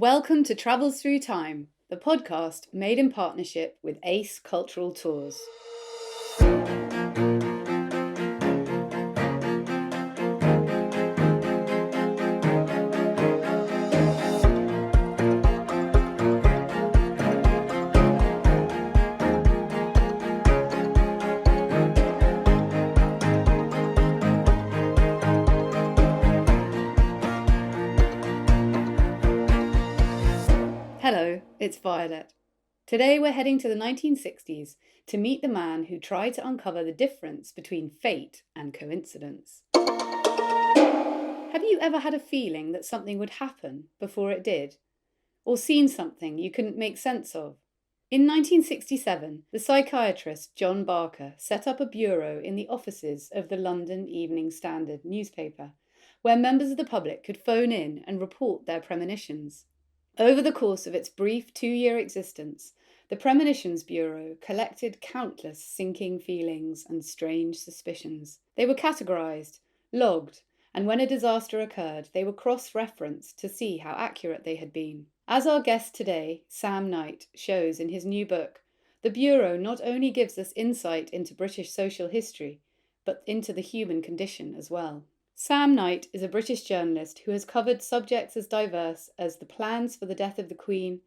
Welcome to Travels Through Time, the podcast made in partnership with Ace Cultural Tours. Hello, it's Violet. Today we're heading to the 1960s to meet the man who tried to uncover the difference between fate and coincidence. Have you ever had a feeling that something would happen before it did? Or seen something you couldn't make sense of? In 1967, the psychiatrist John Barker set up a bureau in the offices of the London Evening Standard newspaper, where members of the public could phone in and report their premonitions. Over the course of its brief 2-year existence, the Premonitions Bureau collected countless sinking feelings and strange suspicions. They were categorised, logged, and when a disaster occurred, they were cross-referenced to see how accurate they had been. As our guest today, Sam Knight, shows in his new book, the Bureau not only gives us insight into British social history, but into the human condition as well. Sam Knight is a British journalist who has covered subjects as diverse as the plans for the death of the Queen,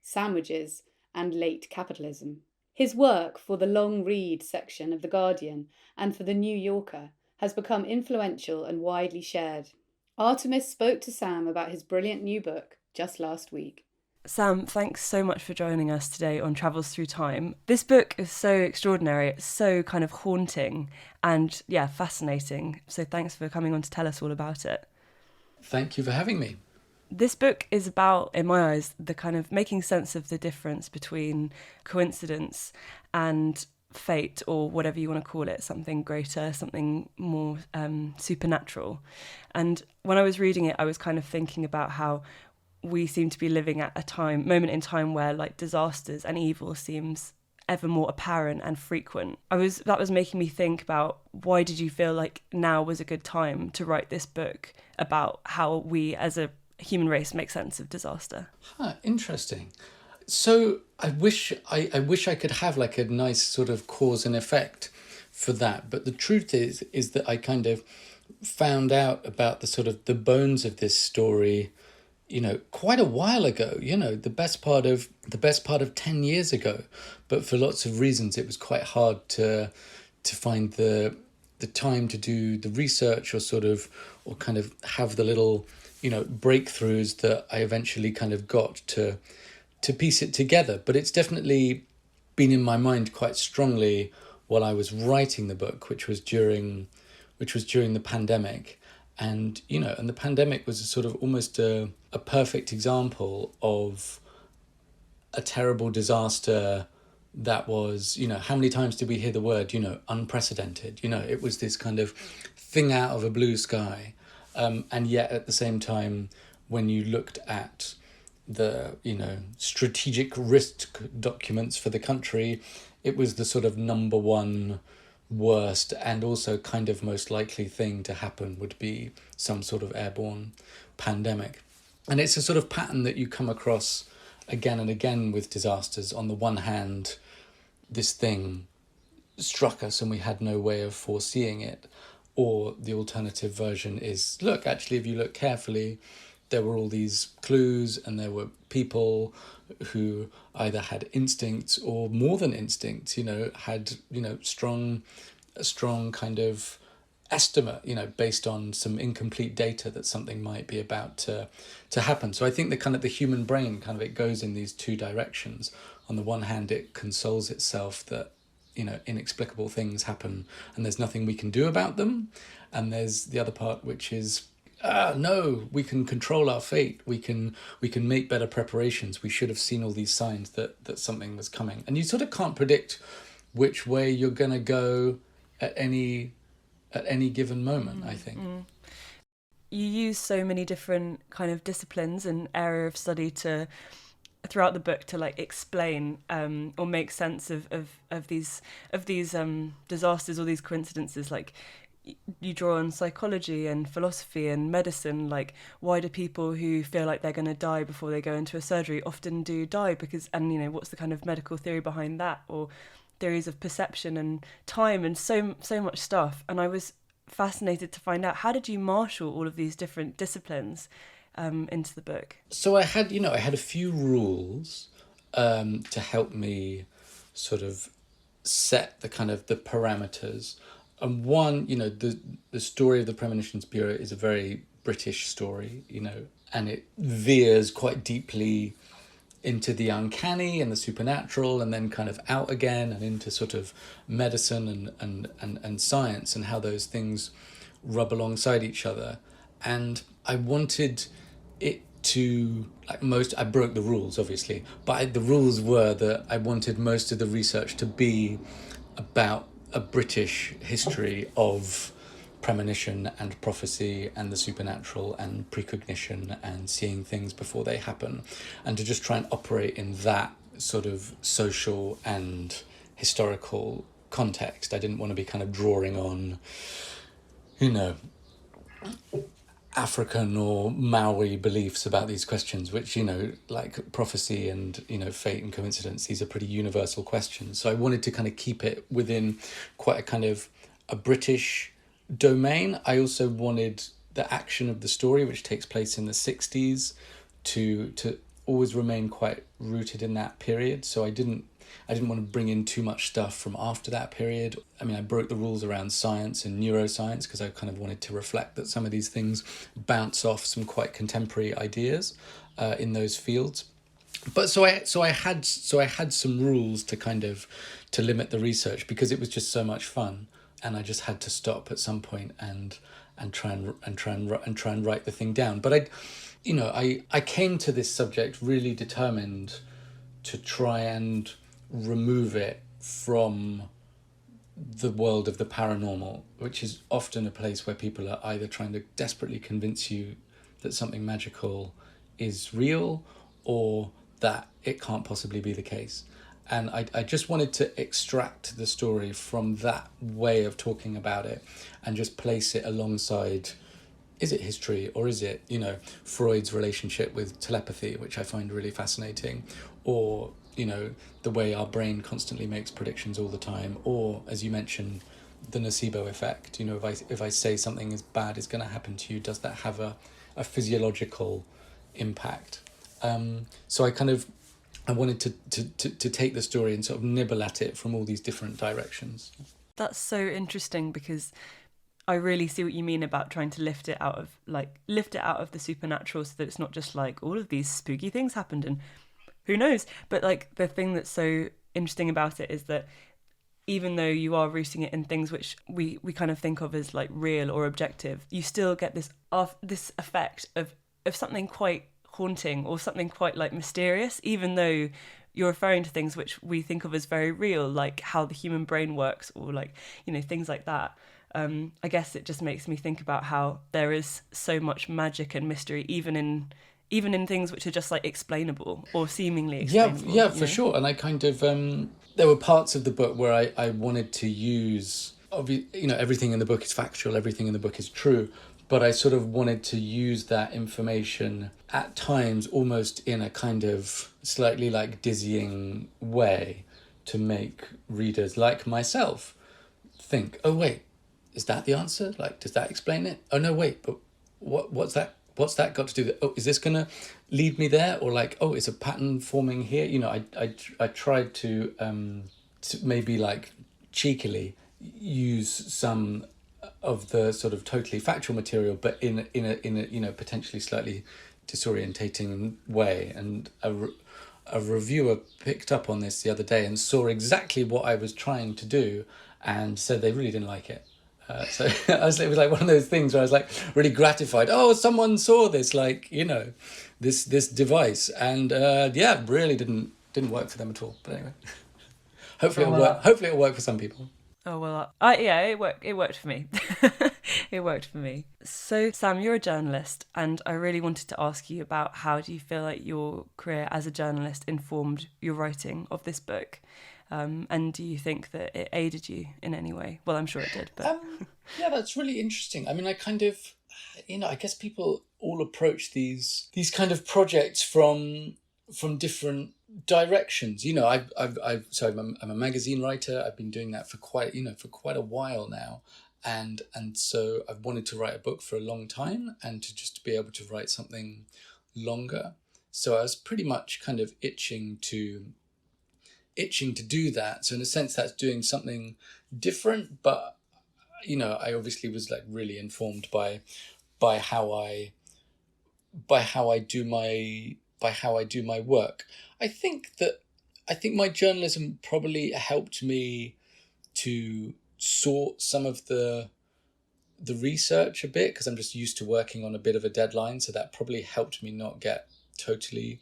sandwiches, and late capitalism. His work for the long read section of The Guardian and for The New Yorker has become influential and widely shared. Artemis spoke to Sam about his brilliant new book just last week. Sam, thanks so much for joining us today on Travels Through Time. This book is so extraordinary, it's so kind of haunting and, fascinating. So thanks for coming on to tell us all about it. Thank you for having me. This book is about, in my eyes, the kind of making sense of the difference between coincidence and fate, or whatever you want to call it, something greater, something more supernatural. And when I was reading it, I was kind of thinking about how we seem to be living at a moment in time where like disasters and evil seems ever more apparent and frequent. That was making me think about, why did you feel like now was a good time to write this book about how we as a human race make sense of disaster? Interesting. So I wish I could have like a nice sort of cause and effect for that, but the truth is that I kind of found out about the sort of the bones of this story quite a while ago, the best part of 10 years ago. But for lots of reasons, it was quite hard to find the time to do the research or kind of have the little, breakthroughs that I eventually kind of got to piece it together. But it's definitely been in my mind quite strongly while I was writing the book, which was during the pandemic. And, and the pandemic was a sort of almost a perfect example of a terrible disaster that was, how many times did we hear the word, unprecedented? It was this kind of thing out of a blue sky. And yet at the same time, when you looked at the, strategic risk documents for the country, it was the sort of number one worst and also kind of most likely thing to happen would be some sort of airborne pandemic. And it's a sort of pattern that you come across again and again with disasters. On the one hand, this thing struck us and we had no way of foreseeing it. Or the alternative version is, look, actually, if you look carefully, there were all these clues and there were people who either had instincts or more than instincts, had, a strong kind of estimate, based on some incomplete data that something might be about to happen. So I think the human brain it goes in these two directions. On the one hand, it consoles itself that, inexplicable things happen and there's nothing we can do about them. And there's the other part, which is, no, we can control our fate. We can make better preparations. We should have seen all these signs that something was coming. And you sort of can't predict which way you're going to go at any given moment, I think. You use so many different kind of disciplines and area of study throughout the book to explain or make sense of these disasters or these coincidences. you draw on psychology and philosophy and medicine. Like, why do people who feel like they're going to die before they go into a surgery often do die? Because, and what's the kind of medical theory behind that, or theories of perception and time, and so much stuff. And I was fascinated to find out, how did you marshal all of these different disciplines into the book? So I had a few rules to help me sort of set the kind of the parameters. And one, the story of the Premonitions Bureau is a very British story, and it veers quite deeply into the uncanny and the supernatural, and then kind of out again and into sort of medicine and science, and how those things rub alongside each other. And I wanted it to, I broke the rules obviously, but the rules were that I wanted most of the research to be about a British history of premonition and prophecy and the supernatural and precognition and seeing things before they happen, and to just try and operate in that sort of social and historical context. I didn't want to be kind of drawing on, African or Maori beliefs about these questions, which, like prophecy and, fate and coincidence, these are pretty universal questions. So I wanted to kind of keep it within quite a kind of a British domain. I also wanted the action of the story, which takes place in the 60s, to always remain quite rooted in that period. So I didn't want to bring in too much stuff from after that period. I mean, I broke the rules around science and neuroscience because I kind of wanted to reflect that some of these things bounce off some quite contemporary ideas in those fields. But so I had some rules to kind of to limit the research, because it was just so much fun, and I just had to stop at some point and try and write the thing down. But I came to this subject really determined to try and remove it from the world of the paranormal, which is often a place where people are either trying to desperately convince you that something magical is real, or that it can't possibly be the case. And I just wanted to extract the story from that way of talking about it and just place it alongside, is it history, or is it, Freud's relationship with telepathy, which I find really fascinating, or, the way our brain constantly makes predictions all the time, or, as you mentioned, the nocebo effect. If I say something is bad is going to happen to you, does that have a physiological impact? So I wanted to take the story and sort of nibble at it from all these different directions. That's so interesting, because I really see what you mean about trying to lift it out of the supernatural, so that it's not just like all of these spooky things happened and who knows. But like, the thing that's so interesting about it is that even though you are rooting it in things which we kind of think of as like real or objective, you still get this effect of something quite haunting or something quite like mysterious, even though you're referring to things which we think of as very real, like how the human brain works, or like, things like that. I guess it just makes me think about how there is so much magic and mystery even in things which are just like explainable or seemingly explainable. Yeah, for sure. And I kind of there were parts of the book where I wanted to use, everything in the book is factual, everything in the book is true, but I sort of wanted to use that information at times almost in a kind of slightly like dizzying way to make readers like myself think, oh wait, is that the answer? Like, does that explain it? Oh no, wait, but what's that? What's that got to do with it? Oh, is this gonna lead me there? Or like, oh, is a pattern forming here? I tried to maybe like cheekily use some of the sort of totally factual material, but in a potentially slightly disorientating way. And a reviewer picked up on this the other day and saw exactly what I was trying to do, and said they really didn't like it. So it was like one of those things where I was like really gratified. Oh, someone saw this, like, this device, and really didn't work for them at all. But anyway, hopefully it'll work for some people. Oh well, it worked for me. It worked for me. So, Sam, you're a journalist, and I really wanted to ask you about how do you feel like your career as a journalist informed your writing of this book? And do you think that it aided you in any way? Well, I'm sure it did, but... Yeah, that's really interesting. I mean, I kind of, I guess people all approach these kind of projects from different directions. I'm a magazine writer. I've been doing that for quite a while now. And so I've wanted to write a book for a long time and to just be able to write something longer. So I was pretty much kind of itching to do that. So in a sense, that's doing something different. But, I obviously was like really informed by how I do my work. I think my journalism probably helped me to sort some of the research a bit, because I'm just used to working on a bit of a deadline, so that probably helped me not get totally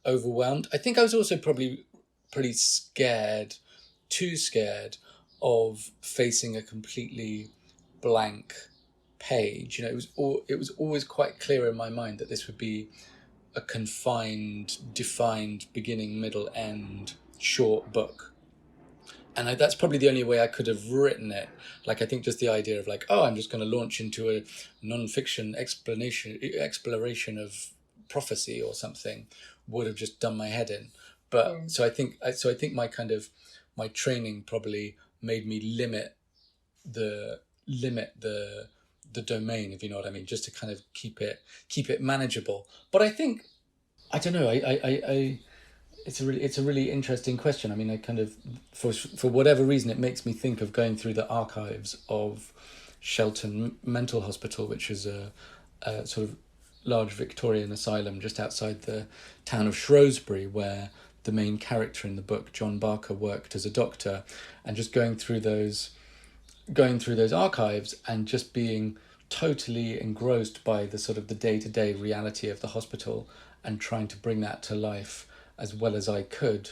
overwhelmed. I think I was also probably pretty too scared of facing a completely blank page. It was always quite clear in my mind that this would be a confined, defined beginning, middle, end short book. And that's probably the only way I could have written it. Like, I think just the idea of like, I'm just going to launch into a non-fiction exploration of prophecy or something would have just done my head in. But so I think my training probably made me limit the domain, if you know what I mean, just to kind of keep it manageable. But I think, I don't know, it's a really interesting question. I mean, I kind of, for whatever reason, it makes me think of going through the archives of Shelton Mental Hospital, which is a sort of large Victorian asylum just outside the town of Shrewsbury, where the main character in the book, John Barker, worked as a doctor, and just going through those archives and just being totally engrossed by the sort of the day-to-day reality of the hospital and trying to bring that to life as well as I could,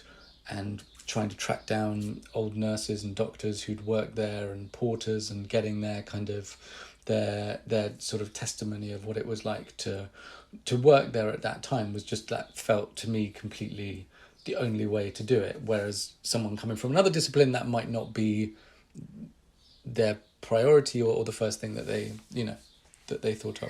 and trying to track down old nurses and doctors who'd worked there and porters, and getting their kind of their sort of testimony of what it was like to work there at that time, was just, that felt to me completely the only way to do it. Whereas someone coming from another discipline, that might not be their priority or the first thing that they thought of.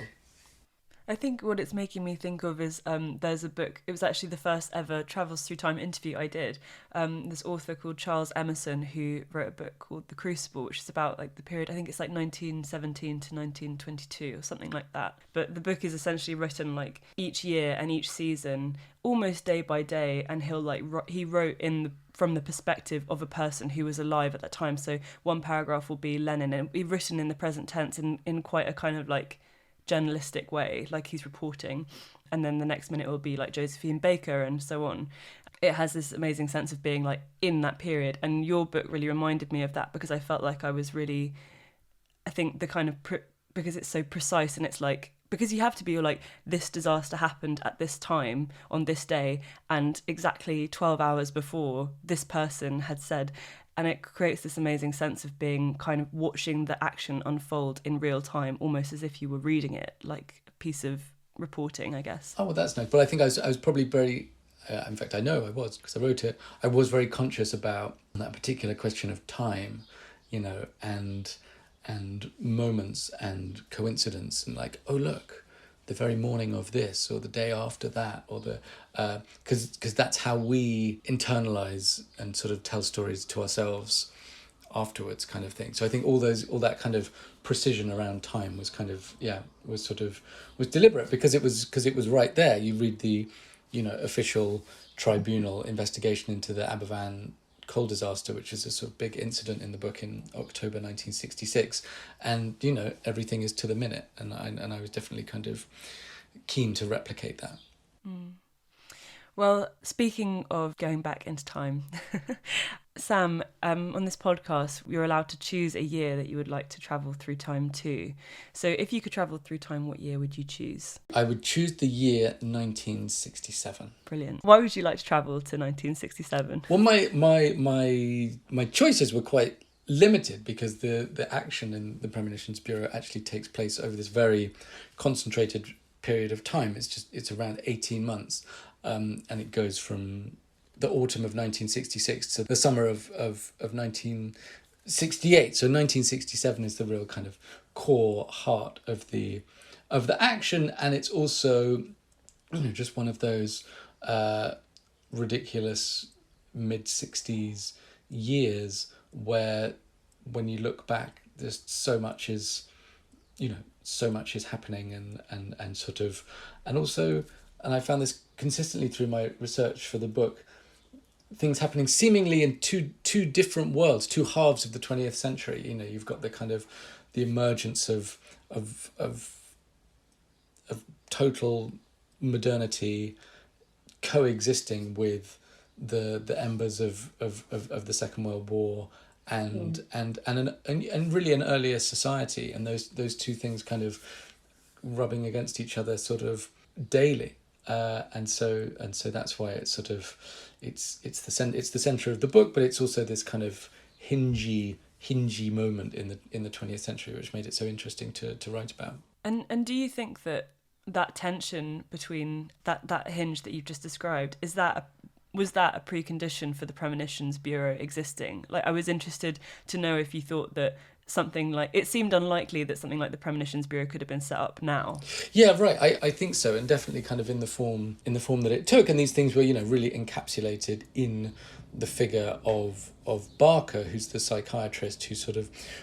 I think what it's making me think of is there's a book, it was actually the first ever Travels Through Time interview I did. This author called Charles Emerson, who wrote a book called The Crucible, which is about like the period, I think it's like 1917 to 1922 or something like that. But the book is essentially written like each year and each season, almost day by day, and he wrote from the perspective of a person who was alive at that time. So one paragraph will be Lenin, and it'll be written in the present tense in quite a kind of like journalistic way, like he's reporting, and then the next minute it will be like Josephine Baker and so on. It has this amazing sense of being like in that period, and your book really reminded me of that, because I felt like I was really, I think the kind of because it's so precise, and it's like, because you have to be like, this disaster happened at this time on this day, and exactly 12 hours before this person had said. And it creates this amazing sense of being kind of watching the action unfold in real time, almost as if you were reading it, like a piece of reporting, I guess. Oh, well, that's nice. But I think I was probably very, in fact, I know I was, because I wrote it, I was very conscious about that particular question of time, and moments and coincidence, and like, oh, look, the very morning of this, or the day after that, or because that's how we internalize and sort of tell stories to ourselves afterwards, kind of thing. So I think all that kind of precision around time was kind of was deliberate, because it was right there. You read the official tribunal investigation into the Aberfan coal disaster, which is a sort of big incident in the book in October 1966, and everything is to the minute, and I was definitely kind of keen to replicate that. Well, speaking of going back into time, Sam, on this podcast, you're allowed to choose a year that you would like to travel through time to. So if you could travel through time, what year would you choose? I would choose the year 1967. Brilliant. Why would you like to travel to 1967? Well, my choices were quite limited because the action in the Premonitions Bureau actually takes place over this very concentrated period of time. It's around 18 months, and it goes from the autumn of 1966 to the summer of 1968. So 1967 is the real kind of core heart of the action, and it's also just one of those ridiculous mid-60s years where when you look back there's so much is happening and sort of, and also, and I found this consistently through my research for the book, things happening seemingly in two different worlds, two halves of the 20th century. You've got the kind of the emergence of total modernity coexisting with the embers of the Second World War and really an earlier society, and those two things kind of rubbing against each other sort of daily, and so that's why it's sort of it's the center of the book, but it's also this kind of hingy moment in the 20th century, which made it so interesting to write about. And do you think that tension between that hinge that you've just described, was that a precondition for the Premonitions Bureau existing? Like, I was interested to know if you thought that something like, it seemed unlikely that something like the Premonitions Bureau could have been set up now. Yeah, right. I think so, and definitely kind of in the form that it took, and these things were really encapsulated in the figure of Barker, who's the psychiatrist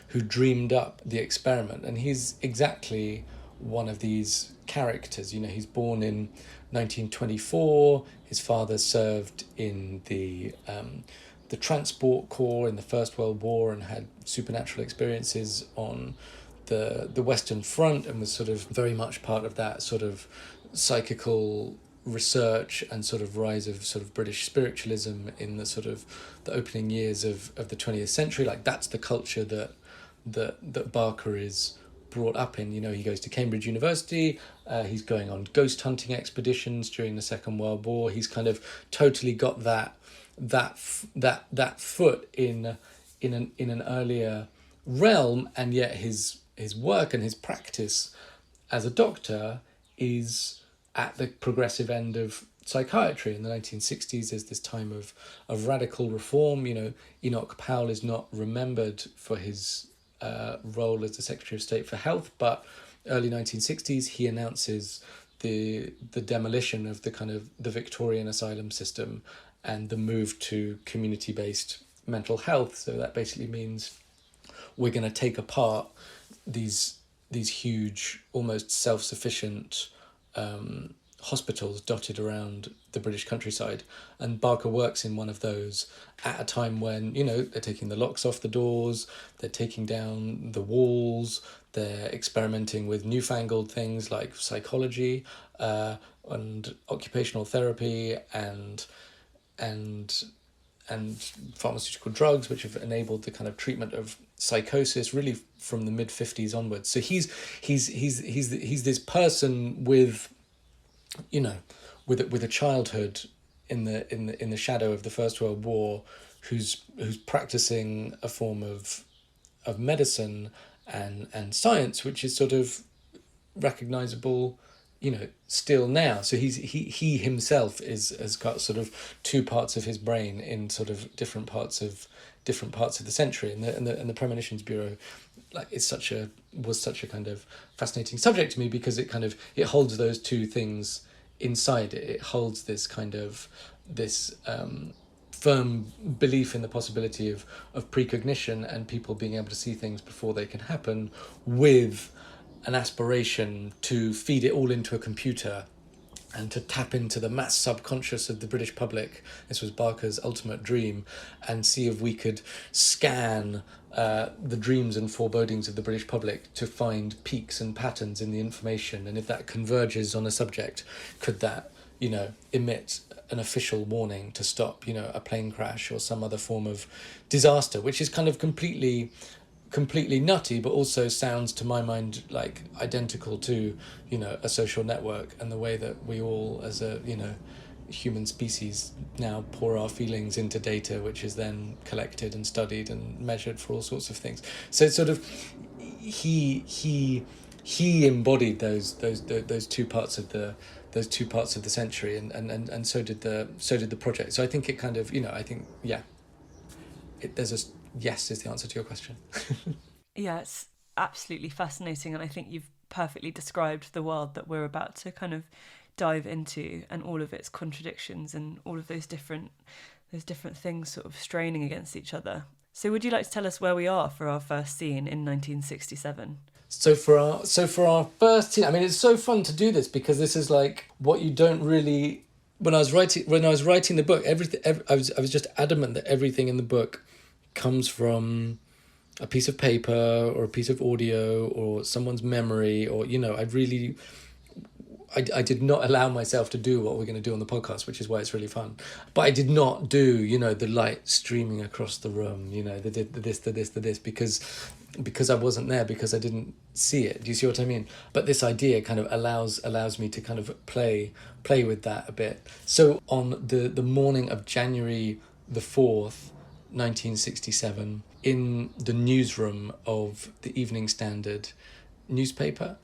who dreamed up the experiment, and he's exactly one of these characters. He's born in 1924. His father served in the transport corps in the First World War and had supernatural experiences on the Western Front, and was sort of very much part of that sort of psychical research and sort of rise of sort of British spiritualism in the sort of the opening years of the 20th century. Like, that's the culture that Barker is brought up in. He goes to Cambridge University, he's going on ghost hunting expeditions during the Second World War. He's kind of totally got that foot in an earlier realm, and yet his work and his practice as a doctor is at the progressive end of psychiatry. In the 1960s is this time of radical reform. Enoch Powell is not remembered for his role as the Secretary of State for Health, but early 1960s he announces the demolition of the kind of the Victorian asylum system and the move to community-based mental health. So that basically means we're going to take apart these huge, almost self-sufficient hospitals dotted around the British countryside, and Barker works in one of those at a time when they're taking the locks off the doors, they're taking down the walls, they're experimenting with newfangled things like psychology and occupational therapy and pharmaceutical drugs, which have enabled the kind of treatment of psychosis really from the mid-50s onwards. So he's this person with with a childhood in the shadow of the First World War, who's practicing a form of medicine and science which is sort of recognizable still now. So he himself has got sort of two parts of his brain in sort of different parts of the century, and the Premonitions Bureau was such a kind of fascinating subject to me because it holds those two things inside it. It holds this kind of firm belief in the possibility of precognition and people being able to see things before they can happen, with an aspiration to feed it all into a computer and to tap into the mass subconscious of the British public. This was Barker's ultimate dream, and see if we could scan the dreams and forebodings of the British public to find peaks and patterns in the information, and if that converges on a subject, could that emit an official warning to stop a plane crash or some other form of disaster, which is kind of completely nutty, but also sounds to my mind like identical to a social network and the way that we all as a human species now pour our feelings into data, which is then collected and studied and measured for all sorts of things. So it's sort of he embodied those two parts of the century, and so did the project. So I think it kind of, I think, yeah, there's a yes is the answer to your question. Yeah, it's absolutely fascinating, and I think you've perfectly described the world that we're about to kind of dive into, and all of its contradictions and all of those different things sort of straining against each other. So would you like to tell us where we are for our first scene in 1967? So for our first scene, I mean, it's so fun to do this because this is like what you don't really. When I was writing the book, I was just adamant that everything in the book comes from a piece of paper or a piece of audio or someone's memory, or I did not allow myself to do what we're going to do on the podcast, which is why it's really fun. But I did not do, the light streaming across the room, the this, because I wasn't there, because I didn't see it. Do you see what I mean? But this idea kind of allows me to kind of play with that a bit. So on the morning of January the 4th, 1967, in the newsroom of the Evening Standard newspaper,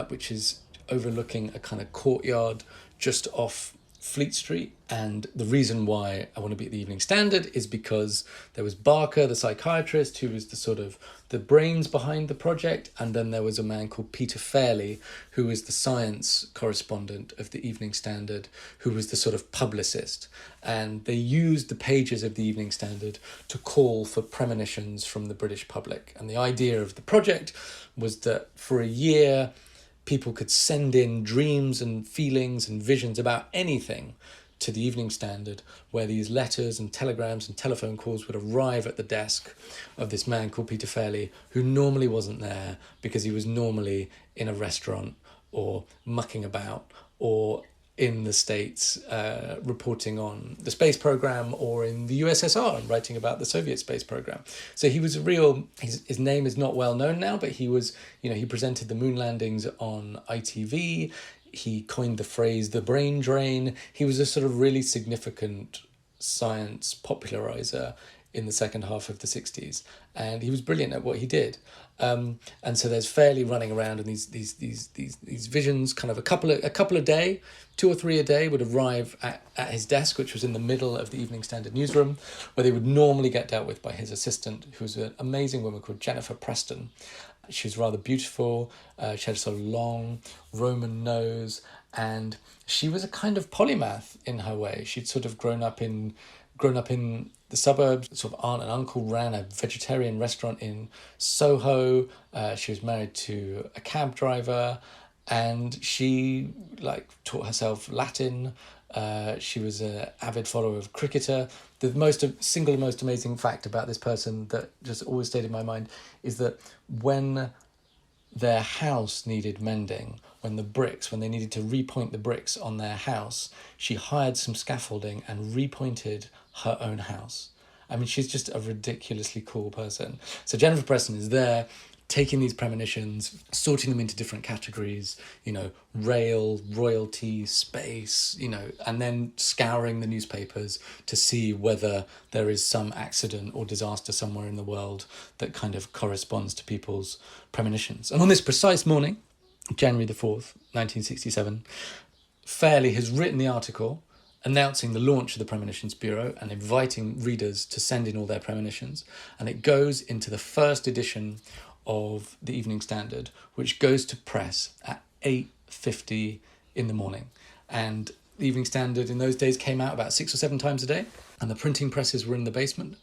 which is overlooking a kind of courtyard just off Fleet Street. And the reason why I want to be at the Evening Standard is because there was Barker, the psychiatrist, who was the sort of the brains behind the project, and then there was a man called Peter Fairley, who was the science correspondent of the Evening Standard, who was the sort of publicist. And they used the pages of the Evening Standard to call for premonitions from the British public. And the idea of the project was that for a year, people could send in dreams and feelings and visions about anything to the Evening Standard, where these letters and telegrams and telephone calls would arrive at the desk of this man called Peter Fairley, who normally wasn't there because he was normally in a restaurant or mucking about or in the States reporting on the space program, or in the USSR and writing about the Soviet space program. So he was a real, his name is not well known now, but he was, he presented the moon landings on ITV. He coined the phrase the brain drain. He was a sort of really significant science popularizer in the second half of the 60s, and he was brilliant at what he did. And so there's Fairley running around, and these visions, kind of a couple a day, 2 or 3 a day, would arrive at his desk, which was in the middle of the Evening Standard newsroom, where they would normally get dealt with by his assistant, who was an amazing woman called Jennifer Preston. She was rather beautiful. She had a sort of long Roman nose, and she was a kind of polymath in her way. She'd sort of grown up in the suburbs. Sort of aunt and uncle ran a vegetarian restaurant in Soho. She was married to a cab driver, and she taught herself Latin. She was an avid follower of cricketer. The single most amazing fact about this person that just always stayed in my mind is that when their house needed mending, when they needed to repoint the bricks on their house, she hired some scaffolding and repointed her own house. I mean, she's just a ridiculously cool person. So Jennifer Preston is there, taking these premonitions, sorting them into different categories, rail, royalty, space, and then scouring the newspapers to see whether there is some accident or disaster somewhere in the world that kind of corresponds to people's premonitions. And on this precise morning, January the 4th, 1967, Fairley has written the article announcing the launch of the Premonitions Bureau and inviting readers to send in all their premonitions. And it goes into the first edition of the Evening Standard, which goes to press at 8:50 in the morning. And the Evening Standard in those days came out about 6 or 7 times a day, and the printing presses were in the basement.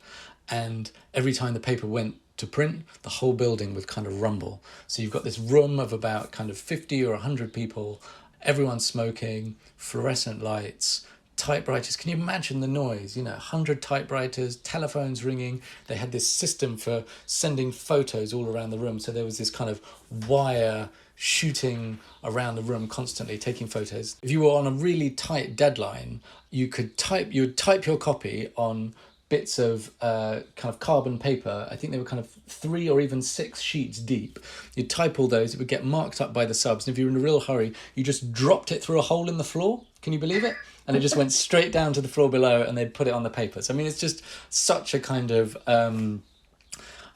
And every time the paper went to print, the whole building would kind of rumble. So you've got this room of about kind of 50 or 100 people, everyone smoking, fluorescent lights, typewriters. Can you imagine the noise? 100 typewriters, telephones ringing. They had this system for sending photos all around the room. So there was this kind of wire shooting around the room constantly, taking photos. If you were on a really tight deadline, you would type your copy on bits of kind of carbon paper. I think they were kind of 3 or even 6 sheets deep. You'd type all those, it would get marked up by the subs, and if you were in a real hurry, you just dropped it through a hole in the floor. Can you believe it? and it just went straight down to the floor below, and they'd put it on the papers. I mean, it's just such a kind of...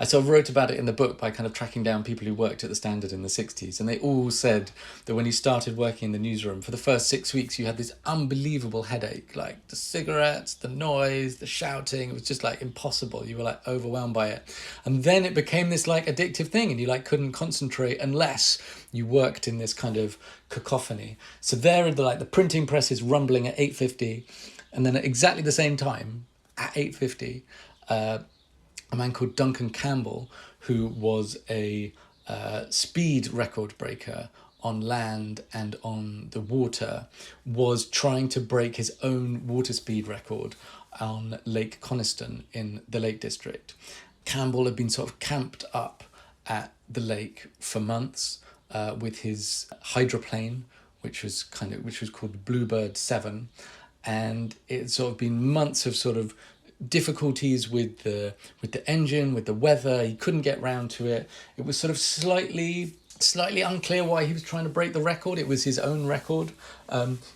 I sort of wrote about it in the book by kind of tracking down people who worked at the Standard in the 60s, and they all said that when you started working in the newsroom, for the first 6 weeks you had this unbelievable headache, like the cigarettes, the noise, the shouting. It was just like impossible. You were like overwhelmed by it. And then it became this like addictive thing, and you like couldn't concentrate unless you worked in this kind of cacophony. So there, the printing press is rumbling at 8:50, and then at exactly the same time, at 8:50, a man called Duncan Campbell, who was a speed record breaker on land and on the water, was trying to break his own water speed record on Lake Coniston in the Lake District. Campbell had been sort of camped up at the lake for months with his hydroplane, which was called Bluebird 7, and it's sort of been months of sort of difficulties with the engine, with the weather. He couldn't get round to it. It was sort of slightly unclear why he was trying to break the record. It was his own record.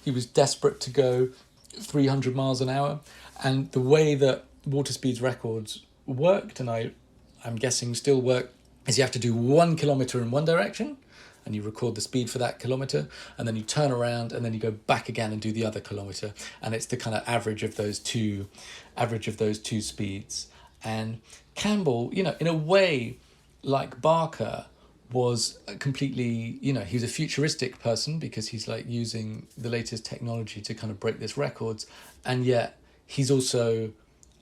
He was desperate to go 300 miles an hour, and the way that water speeds records worked, and I'm guessing still work, is you have to do 1 kilometre in one direction, and you record the speed for that kilometre, and then you turn around and then you go back again and do the other kilometre, and it's the kind of average of those two speeds. And Campbell, in a way, like Barker, was completely, he's a futuristic person because he's like using the latest technology to kind of break this records, and yet he's also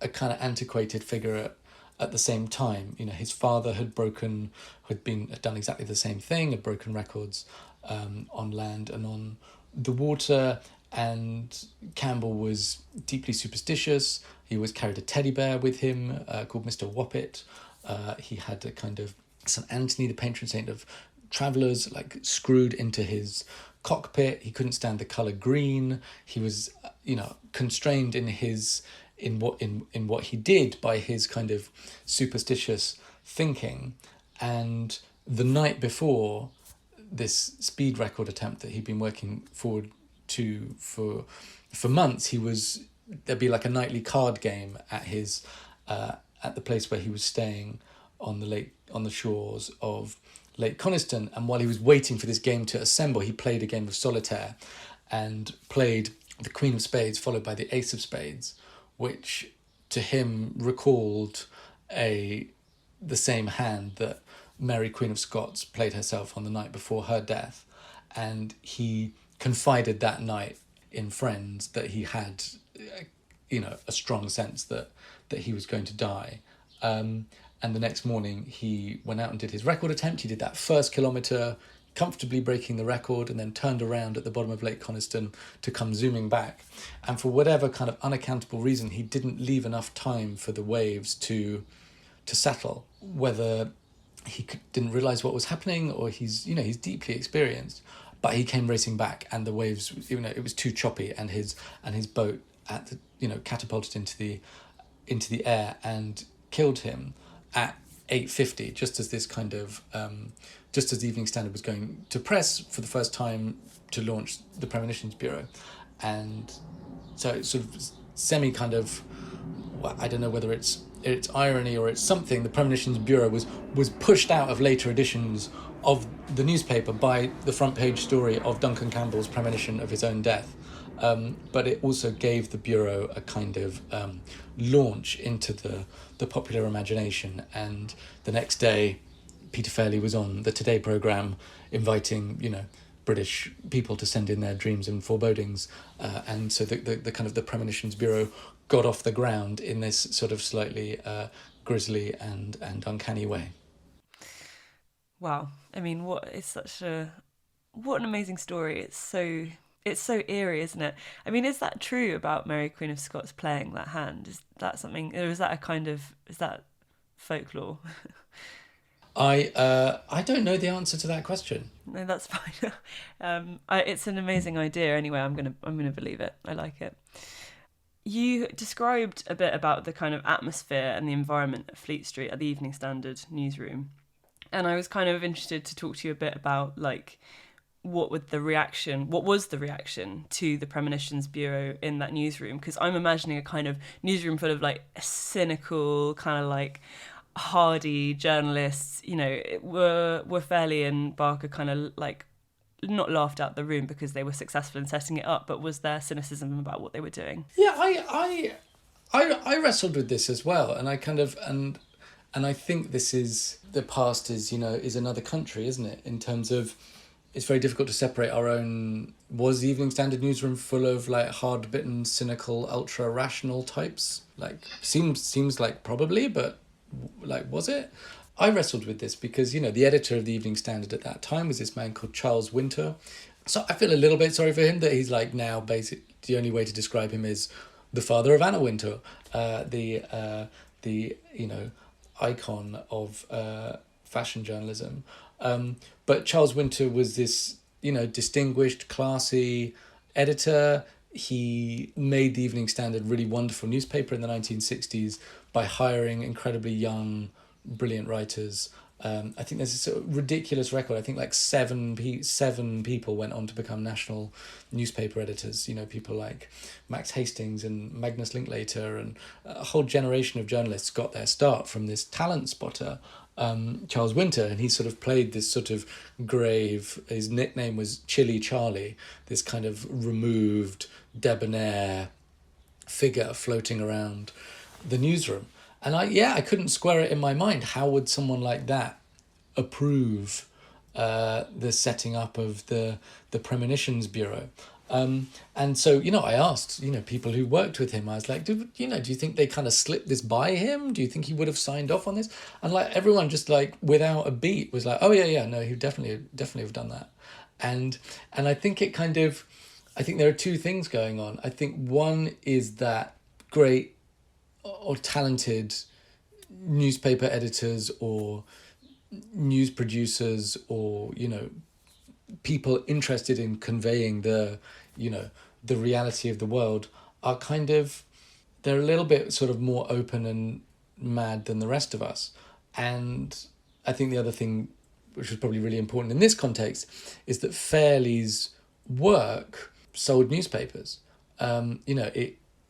a kind of antiquated figure at the same time. His father had done exactly the same thing, had broken records on land and on the water, and Campbell was deeply superstitious. He always carried a teddy bear with him called Mr. Woppet. He had a kind of St. Anthony, the patron saint of travellers, like screwed into his cockpit. He couldn't stand the colour green. He was, constrained in what he did by his kind of superstitious thinking. And the night before this speed record attempt that he'd been working forward to for months, there'd be like a nightly card game at his at the place where he was staying on the shores of Lake Coniston. And while he was waiting for this game to assemble, he played a game of solitaire and played the Queen of Spades followed by the Ace of Spades, which to him recalled the same hand that Mary Queen of Scots played herself on the night before her death. And he confided that night in friends that he had, a strong sense that he was going to die. And the next morning he went out and did his record attempt. He did that first kilometre, comfortably breaking the record, and then turned around at the bottom of Lake Coniston to come zooming back. And for whatever kind of unaccountable reason, he didn't leave enough time for the waves to settle. Whether he didn't realise what was happening, or he's deeply experienced, but he came racing back, and the waves, it was too choppy, and his boat catapulted into the air and killed him at 8:50, just as this kind of just as the Evening Standard was going to press for the first time to launch the Premonitions Bureau. And so it's sort of semi kind of, well, I don't know whether it's irony or it's something, the Premonitions Bureau was pushed out of later editions of the newspaper by the front page story of Duncan Campbell's premonition of his own death. But it also gave the Bureau a kind of launch into the popular imagination. And the next day, Peter Fairley was on the Today programme inviting, British people to send in their dreams and forebodings. And so the kind of the Premonitions Bureau got off the ground in this sort of slightly grisly and uncanny way. Wow. I mean, what an amazing story. It's so eerie, isn't it? I mean, is that true about Mary Queen of Scots playing that hand? Is that something, or is that folklore? I don't know the answer to that question. No, that's fine. It's an amazing idea. Anyway, I'm gonna believe it. I like it. You described a bit about the kind of atmosphere and the environment at Fleet Street at the Evening Standard newsroom, and I was kind of interested to talk to you a bit about like what was the reaction to the Premonitions Bureau in that newsroom, because I'm imagining a kind of newsroom full of like cynical, kind of like hardy journalists, were Fairley and Barker kind of like not laughed out the room because they were successful in setting it up, but was there cynicism about what they were doing? Yeah, I wrestled with this as well, and I kind of and I think this is the past is another country, isn't it? In terms of, it's very difficult to separate our own. Was the Evening Standard newsroom full of like hard-bitten, cynical, ultra-rational types? Like seems like probably, but like was it? I wrestled with this because the editor of the Evening Standard at that time was this man called Charles Winter. So I feel a little bit sorry for him that he's like now basically the only way to describe him is the father of Anna Wintour, the icon of fashion journalism. But Charles Winter was this distinguished, classy editor. He made the Evening Standard a really wonderful newspaper in the 1960s by hiring incredibly young, brilliant writers. I think there's this ridiculous record. I think like seven people went on to become national newspaper editors. People like Max Hastings and Magnus Linklater, and a whole generation of journalists got their start from this talent spotter, Charles Winter, and he sort of played this sort of grave. His nickname was Chilly Charlie, this kind of removed, debonair figure floating around the newsroom. And I couldn't square it in my mind. How would someone like that approve the setting up of the Premonitions Bureau? And so, I asked, people who worked with him, I was like, do you think they kind of slipped this by him? Do you think he would have signed off on this? And like everyone just like without a beat was like, oh yeah, no, he definitely have done that. And I think I think there are two things going on. I think one is that great or talented newspaper editors or news producers or people interested in conveying the reality of the world are they're a little bit sort of more open and mad than the rest of us. And I think the other thing, which was probably really important in this context, is that Fairley's work sold newspapers.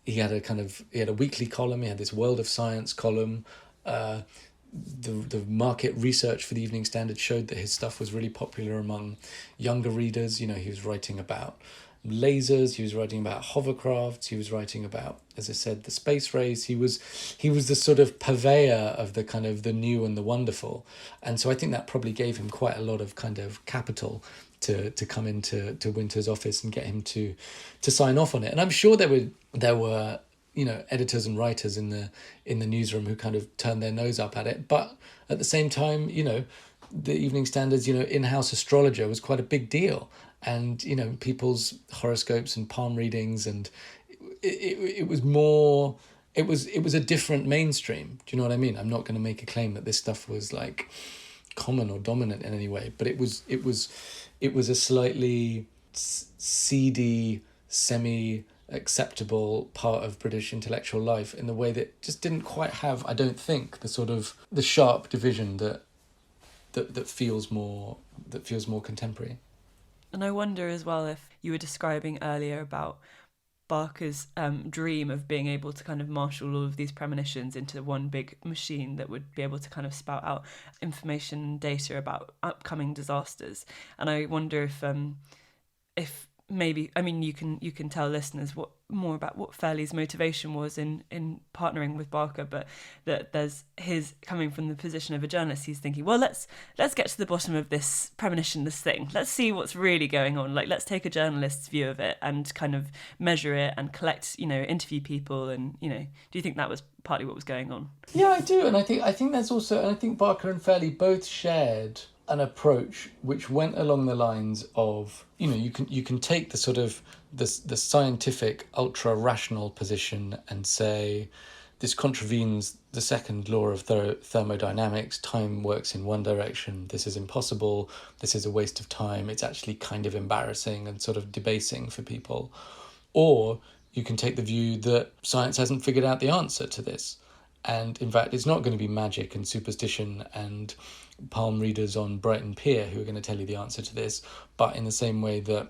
He had a weekly column. He had this World of Science column. The market research for the Evening Standard showed that his stuff was really popular among younger readers. He was writing about lasers. He was writing about hovercrafts. He was writing about, as I said, the space race. He was the sort of purveyor of the kind of the new and the wonderful. And so I think that probably gave him quite a lot of kind of capital to come into Winter's office and get him to sign off on it. And I'm sure there were editors and writers in the newsroom who kind of turned their nose up at it. But at the same time, the Evening Standard's in-house astrologer was quite a big deal, and people's horoscopes and palm readings, and it was more. It was a different mainstream. Do you know what I mean? I'm not going to make a claim that this stuff was like common or dominant in any way, but it was a slightly seedy, semi-acceptable part of British intellectual life in the way that just didn't quite have, I don't think, the sort of the sharp division that feels more contemporary. And I wonder as well if you were describing earlier about Barker's dream of being able to kind of marshal all of these premonitions into one big machine that would be able to kind of spout out information and data about upcoming disasters. And I wonder if maybe, I mean, you can tell listeners more about what Fairley's motivation was in partnering with Barker, but that there's his coming from the position of a journalist. He's thinking, well, let's get to the bottom of this premonition, this thing. Let's see what's really going on. Like, let's take a journalist's view of it and kind of measure it and collect, interview people. And, do you think that was partly what was going on? Yeah, I do. And I think there's also, and I think Barker and Fairley both shared an approach which went along the lines of, you can take the sort of the scientific ultra rational position and say this contravenes the second law of thermodynamics. Time works in one direction. This is impossible. This is a waste of time. It's actually kind of embarrassing and sort of debasing for people. Or you can take the view that science hasn't figured out the answer to this. And in fact, it's not going to be magic and superstition and palm readers on Brighton Pier who are going to tell you the answer to this, but in the same way that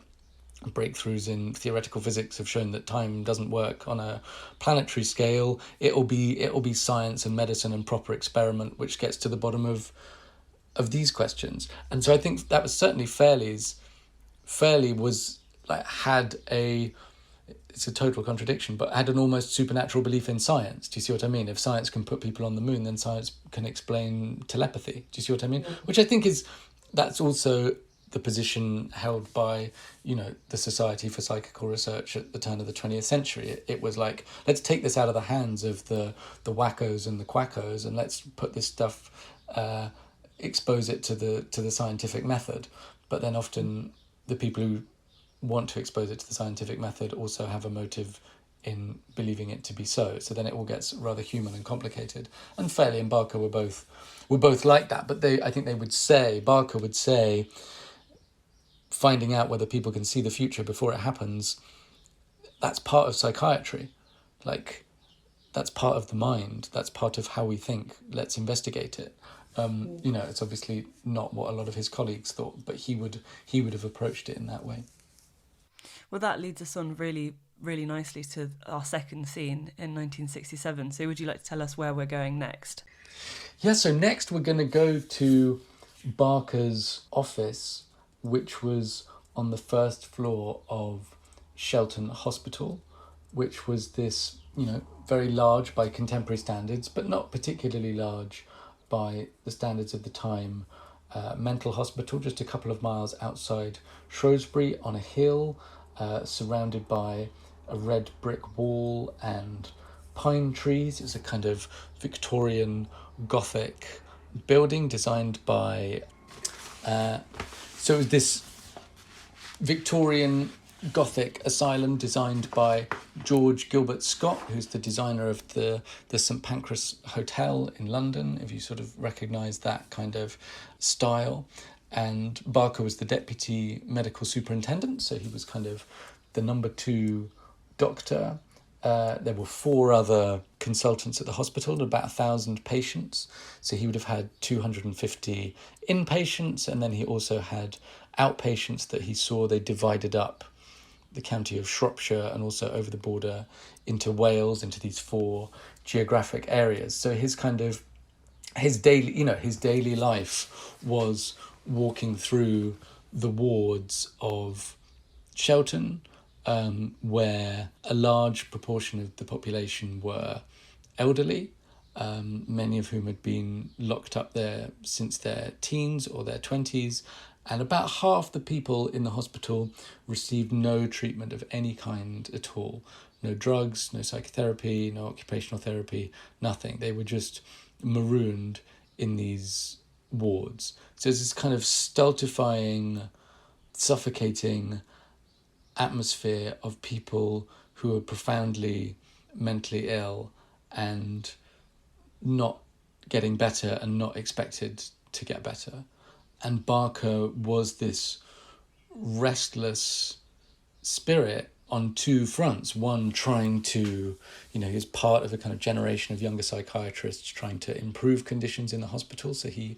breakthroughs in theoretical physics have shown that time doesn't work on a planetary scale, it'll be science and medicine and proper experiment which gets to the bottom of these questions. And so I think that was certainly Fairley was like had a, it's a total contradiction, but had an almost supernatural belief in science. Do you see what I mean? If science can put people on the moon, then science can explain telepathy. Do you see what I mean? Mm-hmm. Which I think that's also the position held by, the Society for Psychical Research at the turn of the 20th century. It was like, let's take this out of the hands of the wackos and the quackos, and let's put this stuff, expose it to the scientific method. But then often the people who want to expose it to the scientific method also have a motive in believing it to be so. So then it all gets rather human and complicated. And Fairley and Barker were both like that. But Barker would say, finding out whether people can see the future before it happens, that's part of psychiatry. Like, that's part of the mind. That's part of how we think. Let's investigate it. It's obviously not what a lot of his colleagues thought, but he would have approached it in that way. Well, that leads us on really, really nicely to our second scene in 1967. So would you like to tell us where we're going next? Yeah, so next we're going to go to Barker's office, which was on the first floor of Shelton Hospital, which was this, very large by contemporary standards, but not particularly large by the standards of the time, mental hospital, just a couple of miles outside Shrewsbury on a hill, surrounded by a red brick wall and pine trees. It's a kind of Victorian Gothic building designed by... So it was this Victorian Gothic asylum designed by George Gilbert Scott, who's the designer of the St Pancras Hotel in London, if you sort of recognise that kind of style. And Barker was the deputy medical superintendent, so he was kind of the number 2 doctor. There were 4 other consultants at the hospital and about 1,000 patients. So he would have had 250 inpatients, and then he also had outpatients that he saw. They divided up the county of Shropshire and also over the border into Wales, into these 4 geographic areas. So his daily life was walking through the wards of Shelton, where a large proportion of the population were elderly, many of whom had been locked up there since their teens or their 20s, and about half the people in the hospital received no treatment of any kind at all. No drugs, no psychotherapy, no occupational therapy, nothing. They were just marooned in these wards. So it's this kind of stultifying, suffocating atmosphere of people who are profoundly mentally ill and not getting better and not expected to get better. And Barker was this restless spirit on 2 fronts. One, trying to, he was part of a kind of generation of younger psychiatrists trying to improve conditions in the hospital. So he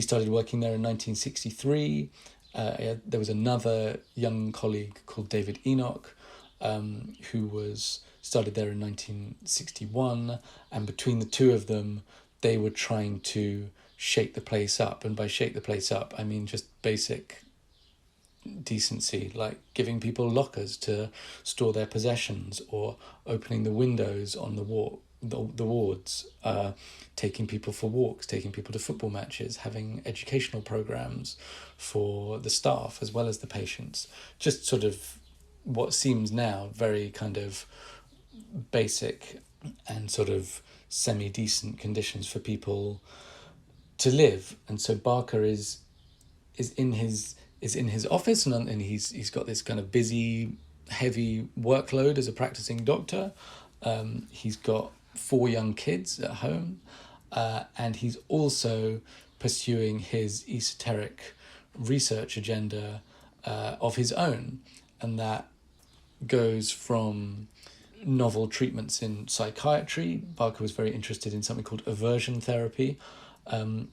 started working there in 1963. There was another young colleague called David Enoch, who started there in 1961. And between the 2 of them, they were trying to shake the place up. And by shake the place up, I mean just basic decency, like giving people lockers to store their possessions, or opening the windows on the wards, taking people for walks, taking people to football matches, having educational programs for the staff as well as the patients. Just sort of what seems now very kind of basic and sort of semi-decent conditions for people to live. And so Barker is in his office, and he's got this kind of busy, heavy workload as a practicing doctor. He's got 4 young kids at home, and he's also pursuing his esoteric research agenda of his own, and that goes from novel treatments in psychiatry. Barker was very interested in something called aversion therapy,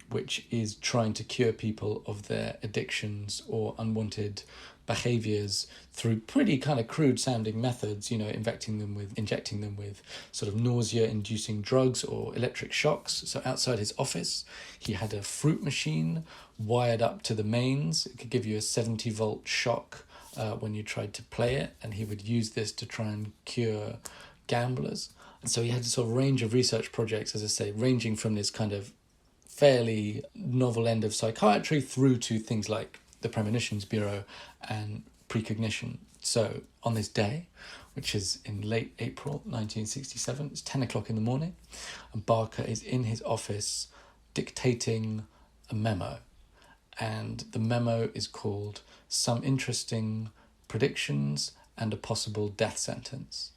which is trying to cure people of their addictions or unwanted behaviors through pretty kind of crude sounding methods, injecting them with sort of nausea inducing drugs or electric shocks. So outside his office, he had a fruit machine wired up to the mains. It could give you a 70-volt shock when you tried to play it, and he would use this to try and cure gamblers. And so he had a sort of range of research projects, as I say, ranging from this kind of fairly novel end of psychiatry through to things like the Premonitions Bureau and precognition. So on this day, which is in late April 1967, it's 10 o'clock in the morning, and Barker is in his office dictating a memo. And the memo is called Some Interesting Predictions and a Possible Death Sentence.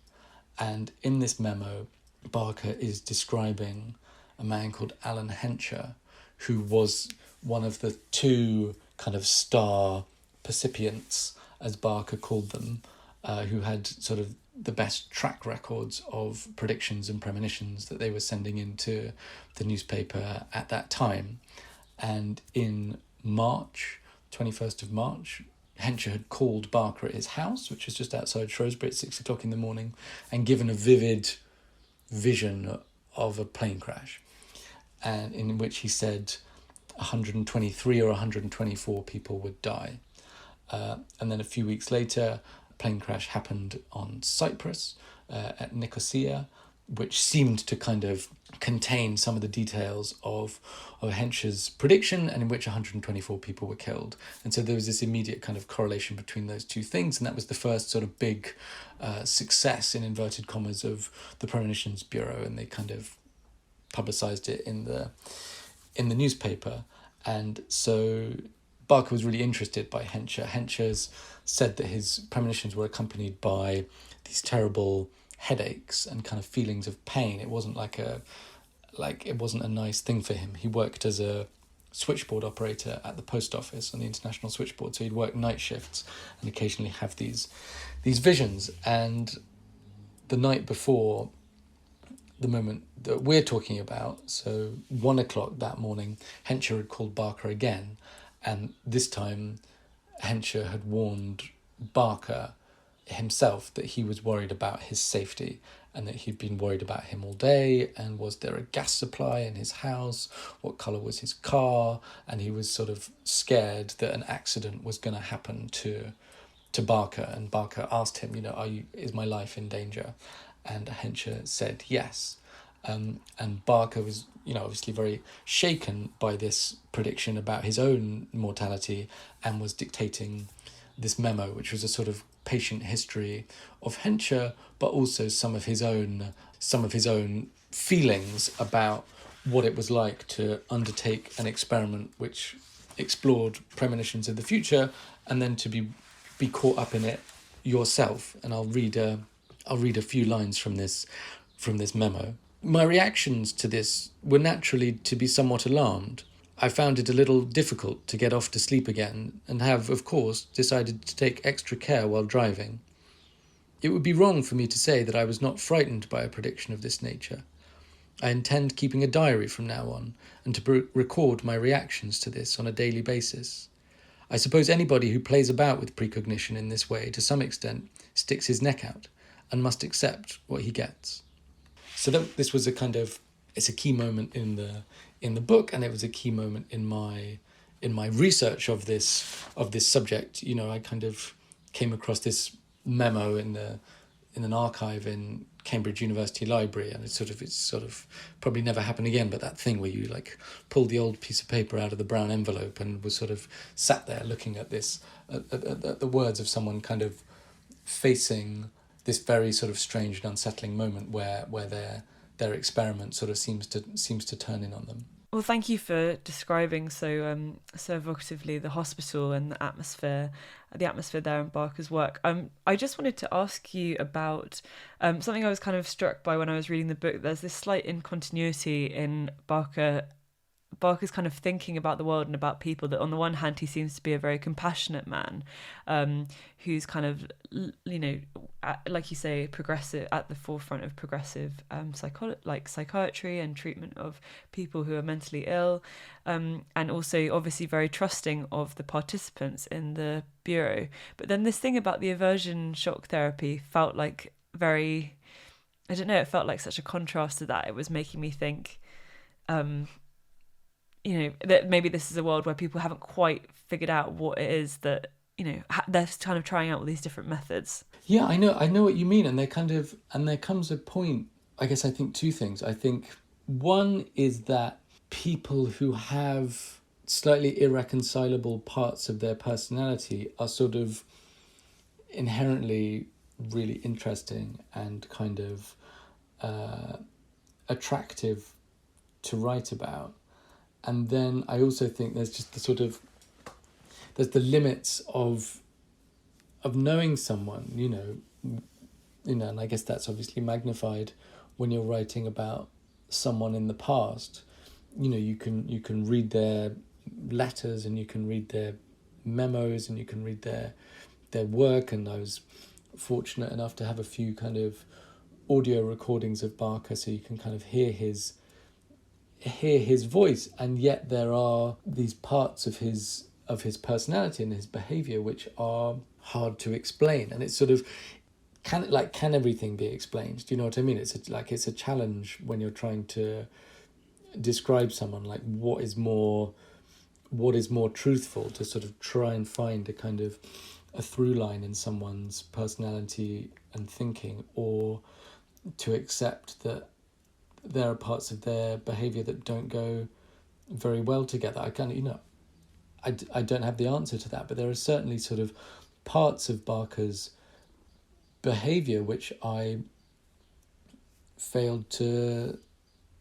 And in this memo, Barker is describing a man called Alan Hencher, who was one of the two kind of star percipients, as Barker called them, who had sort of the best track records of predictions and premonitions that they were sending into the newspaper at that time. And in March, 21st of March, Hencher had called Barker at his house, which was just outside Shrewsbury at 6 o'clock in the morning, and given a vivid vision of a plane crash, and in which he said 123 or 124 people would die. And then a few weeks later, a plane crash happened on Cyprus at Nicosia, which seemed to kind of contain some of the details of Hencher's prediction, and in which 124 people were killed. And so there was this immediate kind of correlation between those two things, and that was the first sort of big success, in inverted commas, of the Premonitions Bureau, and they kind of publicised it in the newspaper. And so Barker was really interested by Hencher. Hencher's said that his premonitions were accompanied by these terrible headaches and kind of feelings of pain. It wasn't it wasn't a nice thing for him. He worked as a switchboard operator at the post office on the international switchboard, so he'd work night shifts and occasionally have these visions. And the night before the moment that we're talking about, so 1 o'clock that morning, Hencher had called Barker again, and this time Hencher had warned Barker himself that he was worried about his safety, and that he'd been worried about him all day, and was there a gas supply in his house, what colour was his car, and he was sort of scared that an accident was going to happen to Barker. And Barker asked him, is my life in danger? And Hencher said yes. And Barker was, obviously very shaken by this prediction about his own mortality, and was dictating this memo, which was a sort of patient history of Hencher, but also some of his own feelings about what it was like to undertake an experiment which explored premonitions of the future, and then to be caught up in it yourself. And I'll read a few lines from this memo. My reactions to this were naturally to be somewhat alarmed. I found it a little difficult to get off to sleep again, and have, of course, decided to take extra care while driving. It would be wrong for me to say that I was not frightened by a prediction of this nature. I intend keeping a diary from now on, and to record my reactions to this on a daily basis. I suppose anybody who plays about with precognition in this way, to some extent, sticks his neck out, and must accept what he gets. So this was it's a key moment in the book, and it was a key moment in my research of this subject. I kind of came across this memo in an archive in Cambridge University Library, and it's sort of probably never happened again, but that thing where you pulled the old piece of paper out of the brown envelope and was sort of sat there looking at this at the words of someone kind of facing this very sort of strange and unsettling moment where their experiment sort of seems to turn in on them. Well, thank you for describing so evocatively the hospital and the atmosphere there in Barker's work. I just wanted to ask you about something I was kind of struck by when I was reading the book. There's this slight incontinuity in Barker Barker's kind of thinking about the world and about people, that on the one hand he seems to be a very compassionate man, who's kind of, like you say, progressive, at the forefront of progressive psychiatry and treatment of people who are mentally ill, and also obviously very trusting of the participants in the bureau. But then this thing about the aversion shock therapy felt like very, I don't know, it felt like such a contrast to that. It was making me think, that maybe this is a world where people haven't quite figured out what it is that, they're kind of trying out all these different methods. Yeah, I know what you mean. And there comes a point, I guess I think two things. I think one is that people who have slightly irreconcilable parts of their personality are sort of inherently really interesting and kind of attractive to write about. And then I also think there's just there's the limits of knowing someone, and I guess that's obviously magnified when you're writing about someone in the past. You can read their letters and you can read their memos and you can read their work. And I was fortunate enough to have a few kind of audio recordings of Barker, so you can kind of hear his voice, and yet there are these parts of his personality and his behavior which are hard to explain. And it's sort of, can everything be explained? Do you know what I mean? It's a challenge when you're trying to describe someone, like what is more truthful, to sort of try and find a kind of a through line in someone's personality and thinking, or to accept that there are parts of their behavior that don't go very well together. I don't have the answer to that, but there are certainly sort of parts of Barker's behavior which I failed to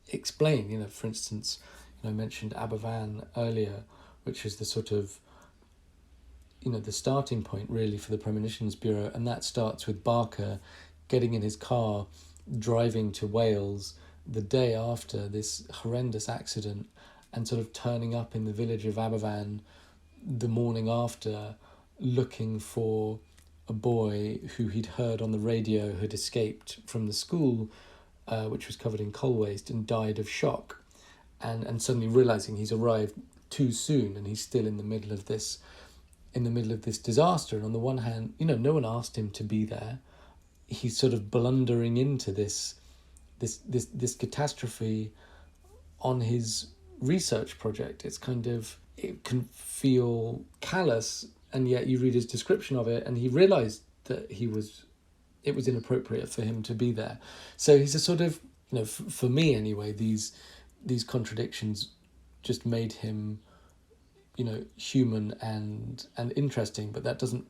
explain. For instance, I mentioned Aberfan earlier, which is the sort of, the starting point really for the Premonitions Bureau, and that starts with Barker getting in his car, driving to Wales the day after this horrendous accident, and sort of turning up in the village of Aberfan the morning after, looking for a boy who he'd heard on the radio had escaped from the school, which was covered in coal waste, and died of shock, and suddenly realizing he's arrived too soon and he's still in the middle of this disaster. And on the one hand, no one asked him to be there. He's sort of blundering into this catastrophe on his research project. It can feel callous, and yet you read his description of it and he realized that it was inappropriate for him to be there. So he's a sort of, for me anyway, these contradictions just made him, human and interesting, but that doesn't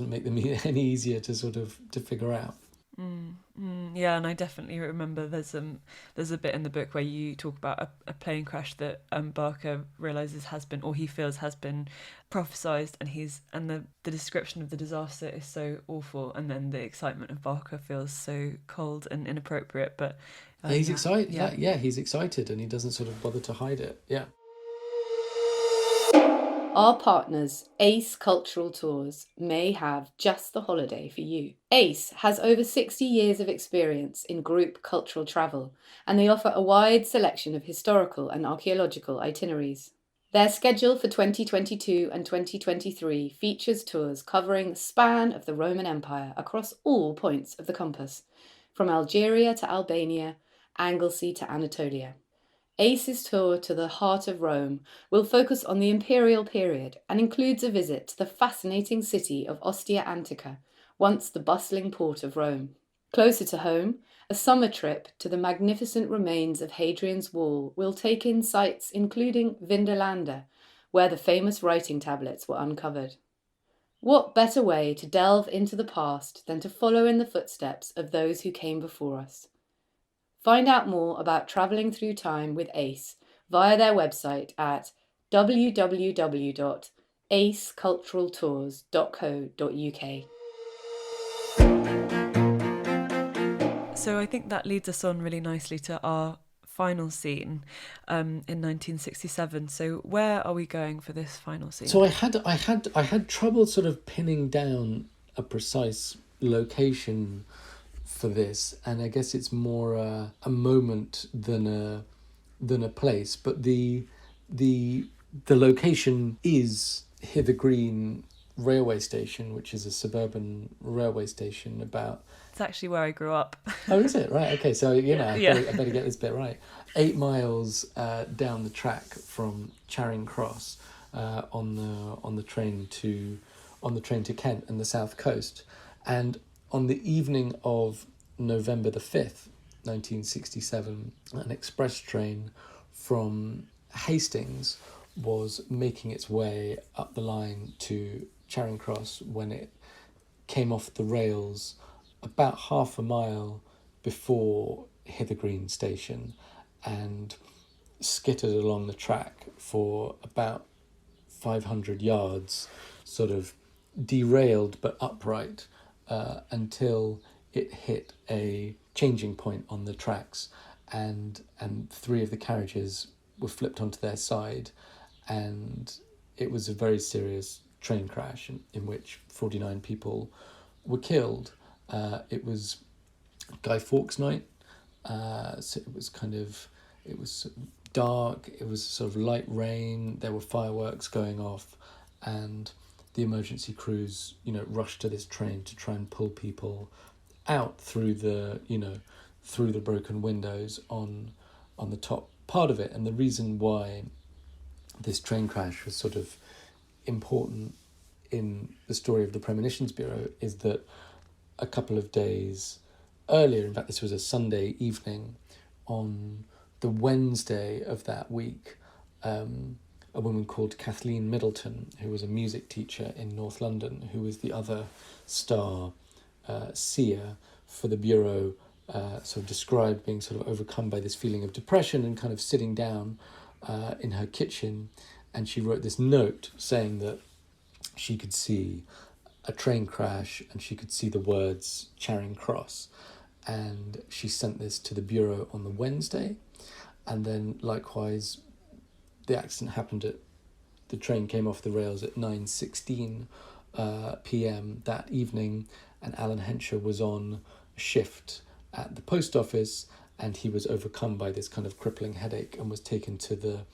make them any easier to figure out. Yeah, and I definitely remember there's a bit in the book where you talk about a plane crash that Barker realizes he feels has been prophesized, and the description of the disaster is so awful, and then the excitement of Barker feels so cold and inappropriate. But he's excited. Yeah, he's excited, and he doesn't sort of bother to hide it. Yeah. Our partners, Ace Cultural Tours, may have just the holiday for you. Ace has over 60 years of experience in group cultural travel, and they offer a wide selection of historical and archaeological itineraries. Their schedule for 2022 and 2023 features tours covering the span of the Roman Empire across all points of the compass, from Algeria to Albania, Anglesey to Anatolia. Ace's tour to the heart of Rome will focus on the imperial period and includes a visit to the fascinating city of Ostia Antica, once the bustling port of Rome. Closer to home, a summer trip to the magnificent remains of Hadrian's Wall will take in sites including Vindolanda, where the famous writing tablets were uncovered. What better way to delve into the past than to follow in the footsteps of those who came before us? Find out more about travelling through time with Ace via their website at www.aceculturaltours.co.uk. So I think that leads us on really nicely to our final scene in 1967. So where are we going for this final scene? So I had trouble sort of pinning down a precise location for this, and I guess it's more a moment than a place. But the location is Hither Green railway station, which is a suburban railway station about... It's actually where I grew up. Oh, is it? Right, okay, so I Yeah. better get this bit right. 8 miles down the track from Charing Cross, on the train to Kent and the south coast. And on the evening of November the 5th, 1967, an express train from Hastings was making its way up the line to Charing Cross when it came off the rails about half a mile before Hither Green station and skittered along the track for about 500 yards, sort of derailed but upright, until it hit a changing point on the tracks, and 3 of the carriages were flipped onto their side, and it was a very serious train crash in which 49 people were killed. It was Guy Fawkes night, so it was dark, it was sort of light rain, there were fireworks going off, and the emergency crews, rushed to this train to try and pull people out through the broken windows on the top part of it. And the reason why this train crash was sort of important in the story of the Premonitions Bureau is that a couple of days earlier, in fact this was a Sunday evening, on the Wednesday of that week, a woman called Kathleen Middleton, who was a music teacher in North London, who was the other star seer for the Bureau, sort of described being sort of overcome by this feeling of depression and kind of sitting down in her kitchen, and she wrote this note saying that she could see a train crash and she could see the words Charing Cross, and she sent this to the Bureau on the Wednesday, and then likewise the accident happened the train came off the rails at 9:16 p.m. that evening, and Alan Henshaw was on shift at the post office, and he was overcome by this kind of crippling headache and was taken to the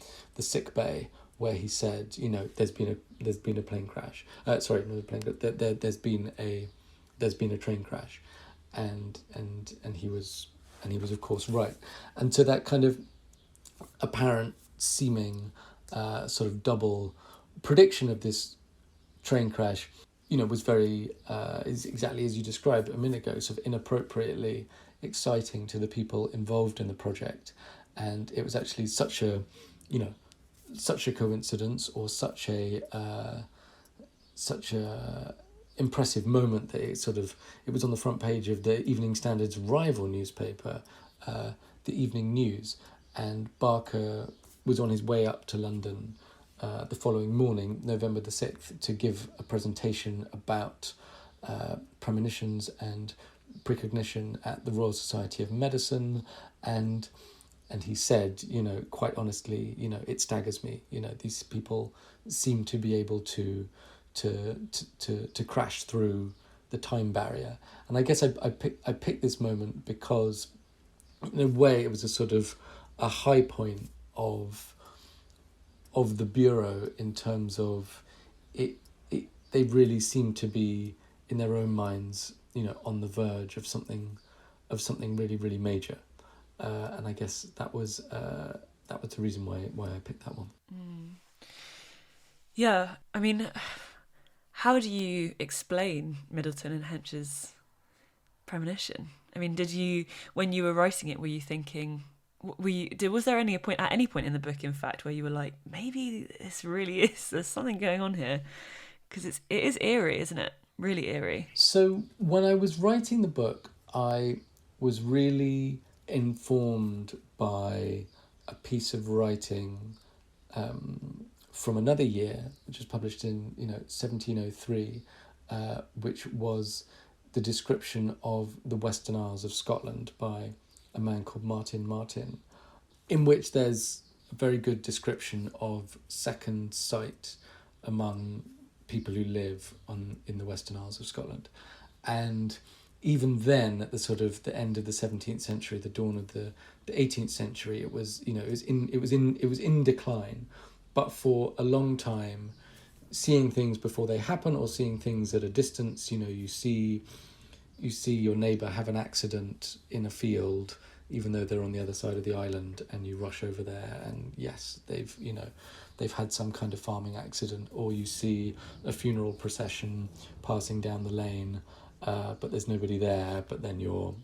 sick bay, where he said, there's been a plane crash. Sorry, not a plane. There's been a train crash, and he was of course right. And so that kind of apparent seeming sort of double prediction of this train crash, was very is exactly as you described a minute ago, sort of inappropriately exciting to the people involved in the project. And it was actually such a coincidence, or such a impressive moment that it was on the front page of the Evening Standard's rival newspaper, the Evening News, and Barker was on his way up to London the following morning, November the 6th, to give a presentation about premonitions and precognition at the Royal Society of Medicine, and he said, quite honestly, it staggers me. These people seem to be able to crash through the time barrier. And I guess I picked this moment because, in a way, it was a sort of a high point of the Bureau in terms of it. They really seem to be, in their own minds, on the verge of something really, really major. And I guess that was the reason why I picked that one. Yeah, I mean, how do you explain Middleton and Henshaw's premonition? I mean, when you were writing it, were you thinking, was there at any point in the book, in fact, where you were like, maybe this really is, there's something going on here? Because it is eerie, isn't it? Really eerie. So when I was writing the book, I was really informed by a piece of writing from another year, which was published in 1703, which was the description of the Western Isles of Scotland by a man called Martin Martin, in which there's a very good description of second sight among people who live in the Western Isles of Scotland. And even then, at the sort of the end of the 17th century, the dawn of the 18th century, it was in decline. But for a long time, seeing things before they happen, or seeing things at a distance, you see your neighbour have an accident in a field, even though they're on the other side of the island, and you rush over there, and yes, they've had some kind of farming accident. Or you see a funeral procession passing down the lane, but there's nobody there, but then your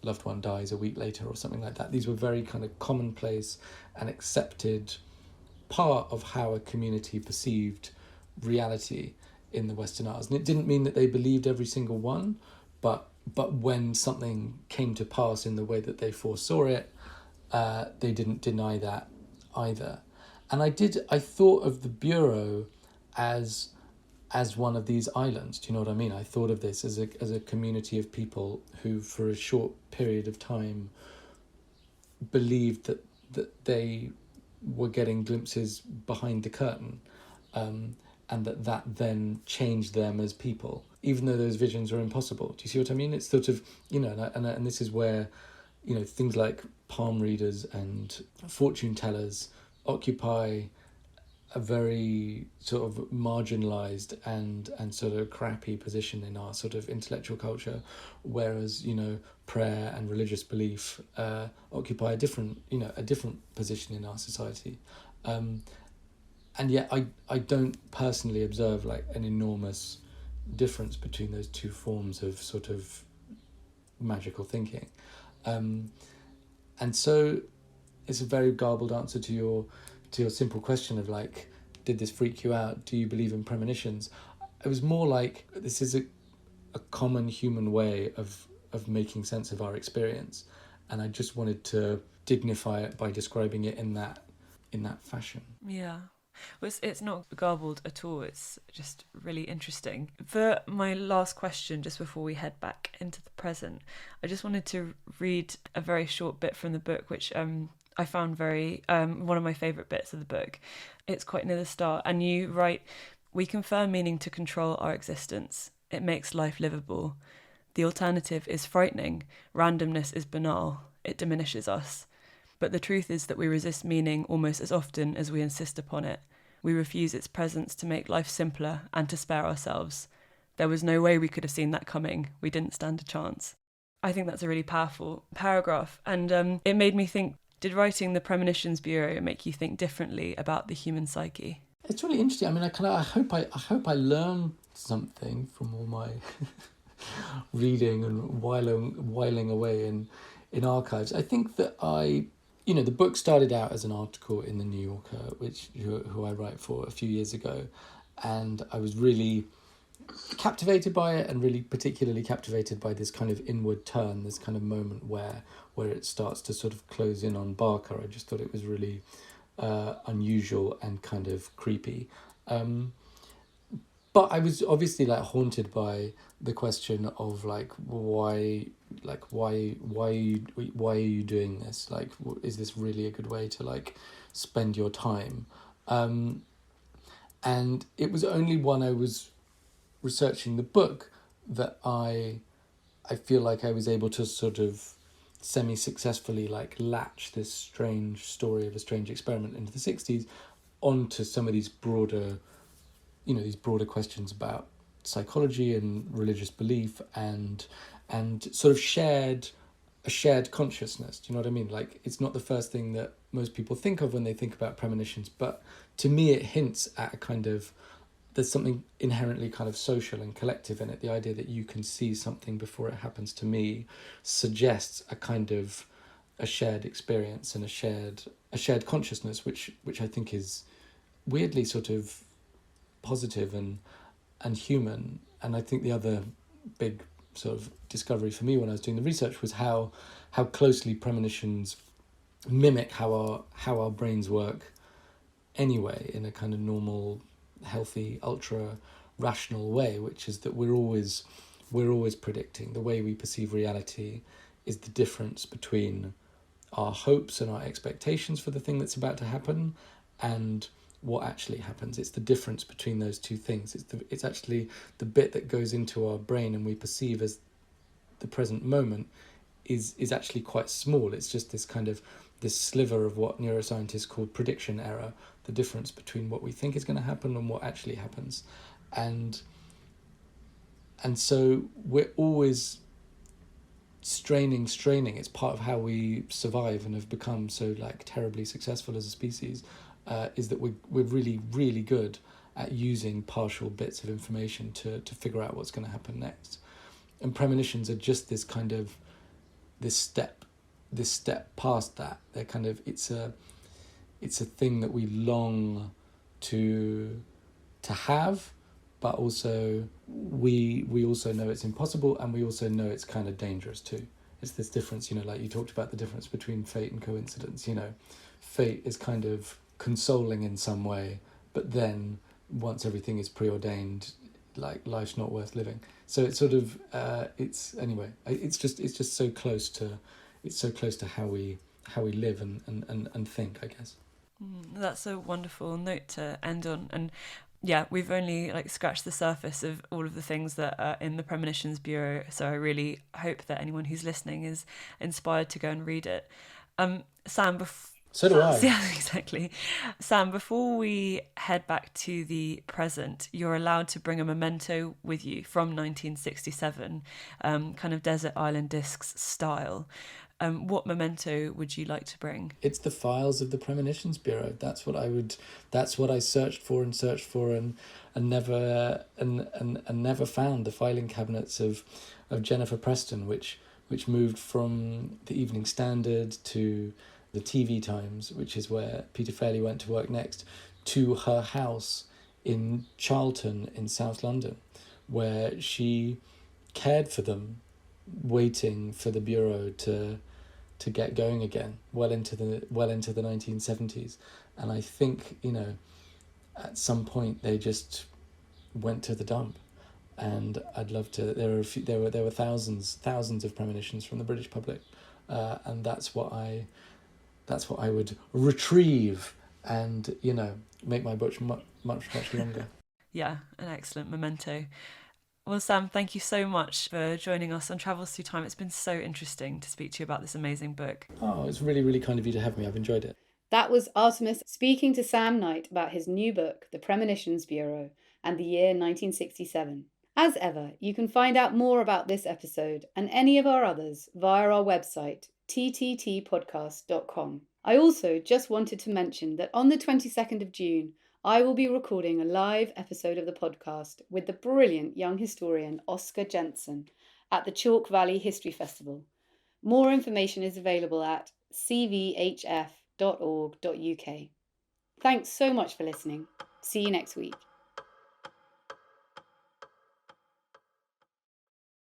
loved one dies a week later or something like that. These were very kind of commonplace and accepted part of how a community perceived reality in the Western Isles. And it didn't mean that they believed every single one, but when something came to pass in the way that they foresaw it, they didn't deny that either. And I thought of the Bureau as one of these islands. Do you know what I mean? I thought of this as a community of people who, for a short period of time, believed that they were getting glimpses behind the curtain, and that then changed them as people, even though those visions are impossible. Do you see what I mean? It's sort of, and this is where, things like palm readers and fortune tellers occupy a very sort of marginalised and sort of crappy position in our sort of intellectual culture, whereas prayer and religious belief occupy a different position in our society, and yet I don't personally observe like an enormous difference between those two forms of sort of magical thinking, and so it's a very garbled answer to your simple question of like, did this freak you out? Do you believe in premonitions? It was more like, this is a common human way of making sense of our experience, and I just wanted to dignify it by describing it in that fashion. Yeah. Well, it's not garbled at all. It's just really interesting. For my last question, just before we head back into the present, I just wanted to read a very short bit from the book, which I found very one of my favourite bits of the book. It's quite near the start, and you write, "We confer meaning to control our existence. It makes life livable. The alternative is frightening. Randomness is banal. It diminishes us. But the truth is that we resist meaning almost as often as we insist upon it. We refuse its presence to make life simpler and to spare ourselves. There was no way we could have seen that coming. We didn't stand a chance." I think that's a really powerful paragraph, and it made me think, did writing the Premonitions Bureau make you think differently about the human psyche? It's really interesting. I mean, I hope I learned something from all my reading and whiling away in archives. I think that the book started out as an article in the New Yorker, who I write for, a few years ago, and I was really captivated by it, and really particularly captivated by this kind of inward turn, this kind of moment where it starts to sort of close in on Barker. I just thought it was really unusual and kind of creepy. But I was obviously like haunted by the question of like, why are you doing this? Like, is this really a good way to like spend your time? And it was only when I was researching the book that I feel like I was able to sort of semi-successfully like latch this strange story of a strange experiment into the 60s onto some of these broader questions about psychology and religious belief and sort of a shared consciousness. Do you know what I mean? Like, it's not the first thing that most people think of when they think about premonitions, but to me it hints at a kind of, there's something inherently kind of social and collective in it. The idea that you can see something before it happens to me suggests a kind of a shared experience and a shared consciousness, which I think is weirdly sort of positive and human. And I think the other big sort of discovery for me when I was doing the research was how closely premonitions mimic how our brains work anyway, in a kind of normal, healthy, ultra rational way, which is that we're always predicting. The way we perceive reality is the difference between our hopes and our expectations for the thing that's about to happen and what actually happens. It's the difference between those two things. It's actually the bit that goes into our brain and we perceive as the present moment is actually quite small. It's just this sliver of what neuroscientists call prediction error, the difference between what we think is going to happen and what actually happens. And so we're always straining. It's part of how we survive and have become so terribly successful as a species, is that we're really, really good at using partial bits of information to figure out what's going to happen next. And premonitions are just this step past that. They're it's a thing that we long to have, but also we also know it's impossible, and we also know it's kind of dangerous too. It's this difference, like you talked about the difference between fate and coincidence. Fate is kind of consoling in some way, but then once everything is preordained, life's not worth living. So it's sort of it's just so close to how we live and think, I guess. That's a wonderful note to end on. And yeah, we've only scratched the surface of all of the things that are in the Premonitions Bureau. So I really hope that anyone who's listening is inspired to go and read it. Sam, so do I. Yeah, exactly. Sam, before we head back to the present, you're allowed to bring a memento with you from 1967, kind of Desert Island Discs style. What memento would you like to bring? It's the files of the Premonitions Bureau. That's what I searched for and never found. The filing cabinets of Jennifer Preston, which moved from the Evening Standard to the TV Times, which is where Peter Fairley went to work next, to her house in Charlton in South London, where she cared for them, waiting for the Bureau to get going again, well into the 1970s. And I think, at some point they just went to the dump. And I'd love to. There were thousands of premonitions from the British public, and that's what I would retrieve and make my book much longer. Yeah, an excellent memento. Well, Sam, thank you so much for joining us on Travels Through Time. It's been so interesting to speak to you about this amazing book. Oh, it's really, really kind of you to have me. I've enjoyed it. That was Artemis speaking to Sam Knight about his new book, The Premonitions Bureau, and the year 1967. As ever, you can find out more about this episode and any of our others via our website, tttpodcast.com. I also just wanted to mention that on the 22nd of June, I will be recording a live episode of the podcast with the brilliant young historian Oscar Jensen at the Chalk Valley History Festival. More information is available at cvhf.org.uk. Thanks so much for listening. See you next week.